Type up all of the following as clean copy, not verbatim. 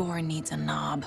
door needs a knob.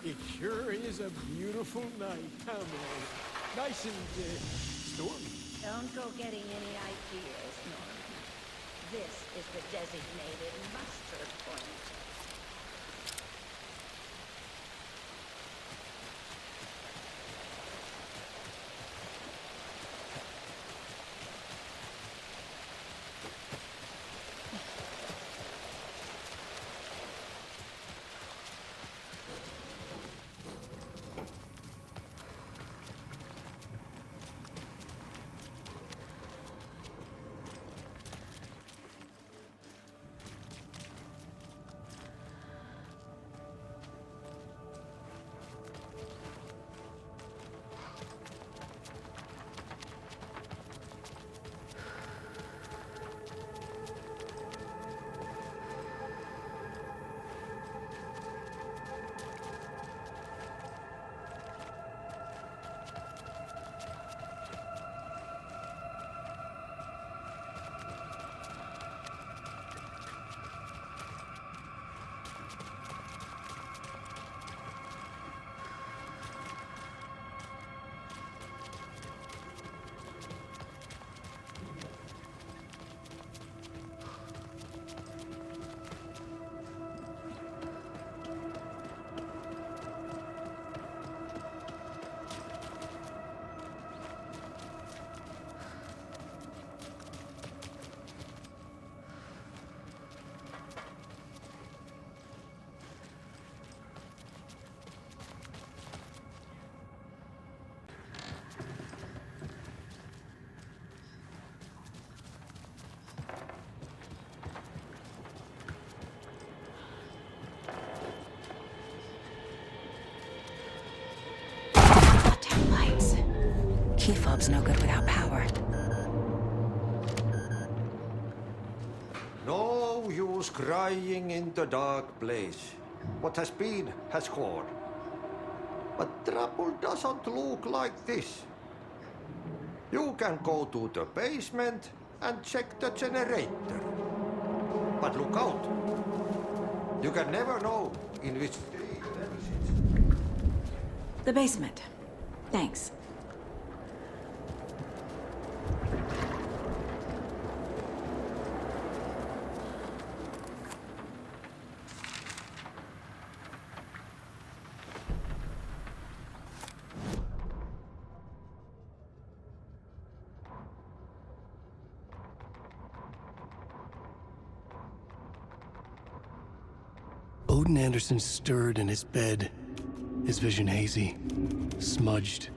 It sure is a beautiful night, huh, man? Nice and, stormy. Don't go getting any ideas, Norman. This is the designated muster point. Key fob's no good without power. No use crying in the dark place. What has been has gone. But trouble doesn't look like this. You can go to the basement and check the generator. But look out. You can never know in which state level sits. The basement. Thanks. Odin Anderson stirred in his bed, his vision hazy, smudged.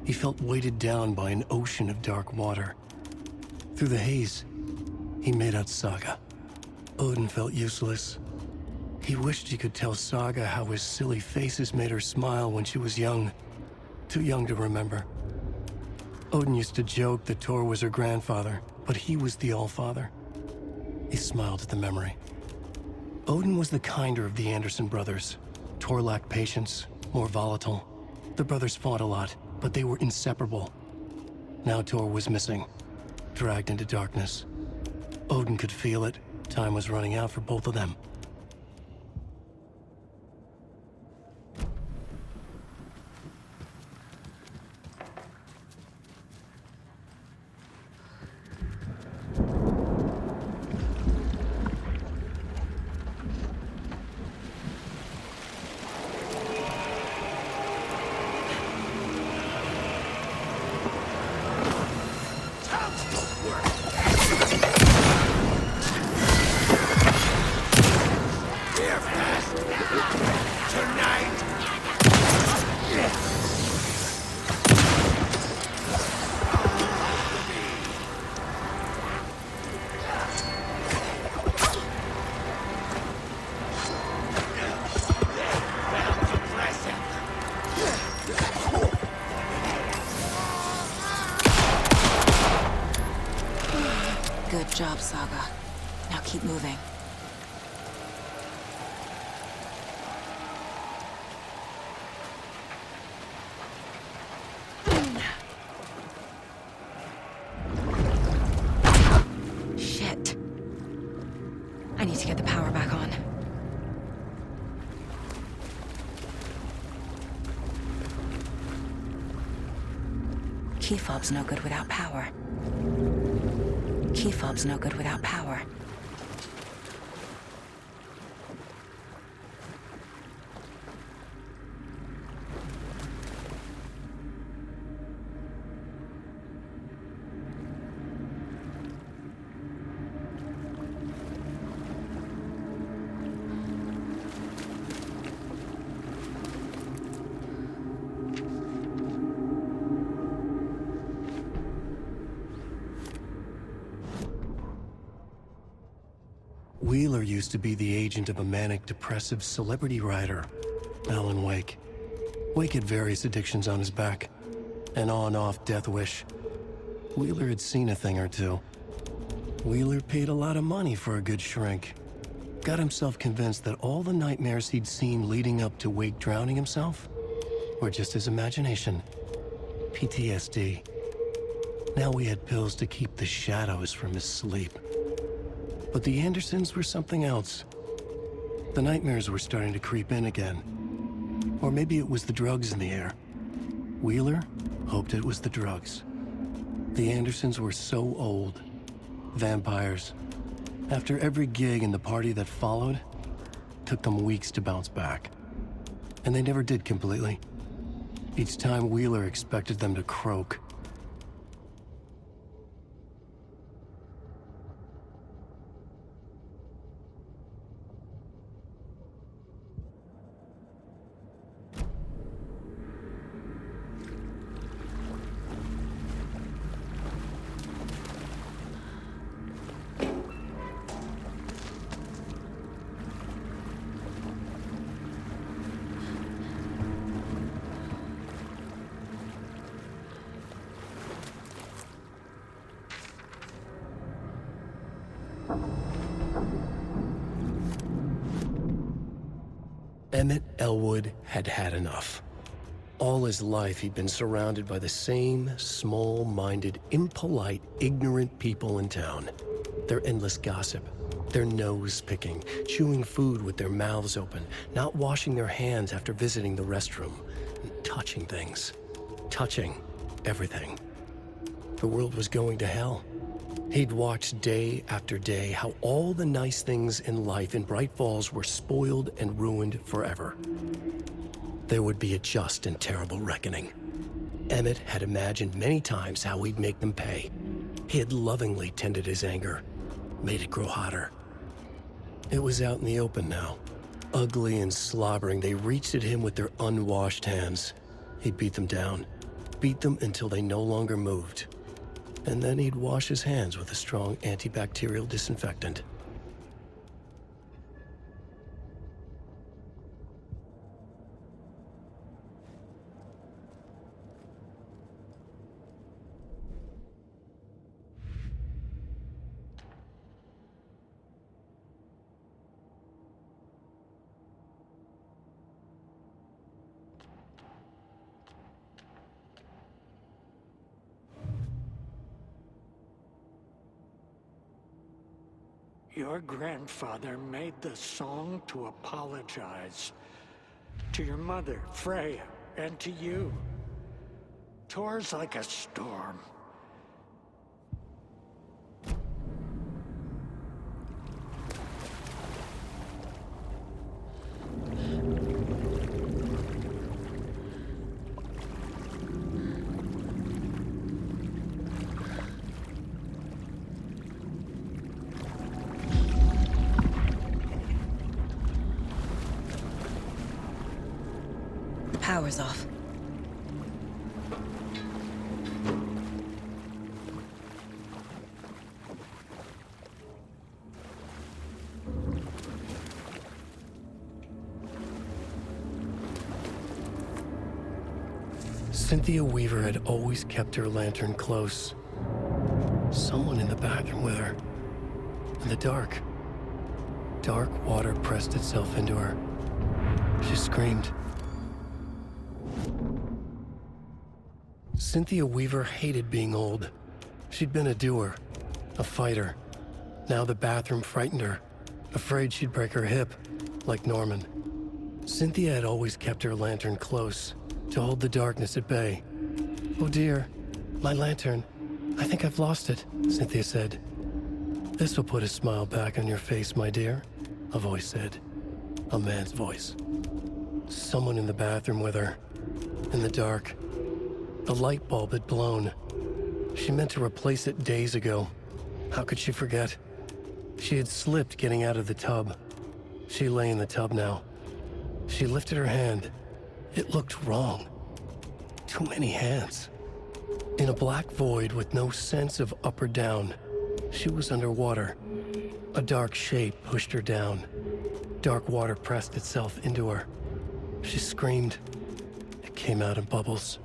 He felt weighted down by an ocean of dark water. Through the haze, he made out Saga. Odin felt useless. He wished he could tell Saga how his silly faces made her smile when she was young. Too young to remember. Odin used to joke that Tor was her grandfather, but he was the Allfather. He smiled at the memory. Odin was the kinder of the Anderson brothers. Tor lacked patience, more volatile. The brothers fought a lot, but they were inseparable. Now Tor was missing, dragged into darkness. Odin could feel it. Time was running out for both of them. Good job, Saga. Now keep moving. Shit. I need to get the power back on. Key fob's no good without power. Key fob's no good without power. Wheeler used to be the agent of a manic-depressive celebrity writer, Alan Wake. Wake had various addictions on his back, an on-off death wish. Wheeler had seen a thing or two. Wheeler paid a lot of money for a good shrink. Got himself convinced that all the nightmares he'd seen leading up to Wake drowning himself were just his imagination. PTSD. Now he had pills to keep the shadows from his sleep. But the Andersons were something else. The nightmares were starting to creep in again. Or maybe it was the drugs in the air. Wheeler hoped it was the drugs. The Andersons were so old. Vampires. After every gig and the party that followed, took them weeks to bounce back. And they never did completely. Each time Wheeler expected them to croak. Emmett Elwood had had enough. All his life, he'd been surrounded by the same small-minded, impolite, ignorant people in town. Their endless gossip, their nose-picking, chewing food with their mouths open, not washing their hands after visiting the restroom, and touching things. Touching everything. The world was going to hell. He'd watched day after day how all the nice things in life in Bright Falls were spoiled and ruined forever. There would be a just and terrible reckoning. Emmett had imagined many times how he'd make them pay. He had lovingly tended his anger, made it grow hotter. It was out in the open now. Ugly and slobbering, they reached at him with their unwashed hands. He'd beat them down, beat them until they no longer moved. And then he'd wash his hands with a strong antibacterial disinfectant. Your grandfather made the song to apologize. To your mother, Freya, and to you. Tor's like a storm. power's off. Cynthia Weaver had always kept her lantern close. Someone in the bathroom with her. In the dark. Dark water pressed itself into her. She screamed. Cynthia Weaver hated being old. She'd been a doer, a fighter. Now the bathroom frightened her, afraid she'd break her hip, like Norman. Cynthia had always kept her lantern close, to hold the darkness at bay. "Oh dear, my lantern. I think I've lost it," Cynthia said. "This will put a smile back on your face, my dear," a voice said. A man's voice. Someone in the bathroom with her. In the dark. The light bulb had blown. She meant to replace it days ago. How could she forget? She had slipped getting out of the tub. She lay in the tub now. She lifted her hand. It looked wrong. Too many hands. In a black void with no sense of up or down, she was underwater. A dark shape pushed her down. Dark water pressed itself into her. She screamed. It came out in bubbles.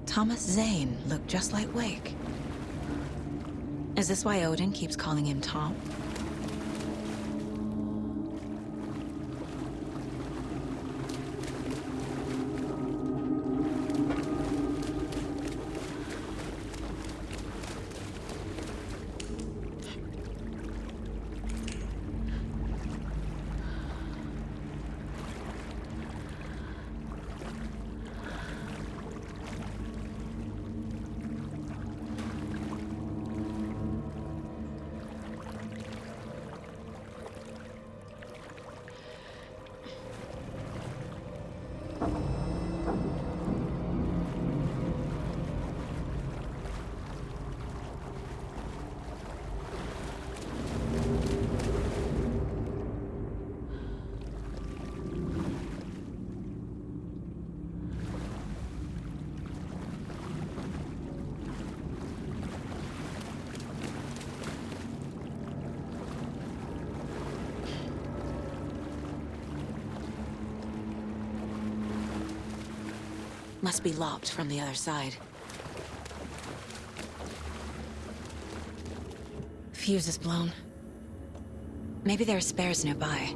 Thomas Zane looked just like Wake. Is this why Odin keeps calling him Tom? Must be locked from the other side. Fuse is blown. Maybe there are spares nearby.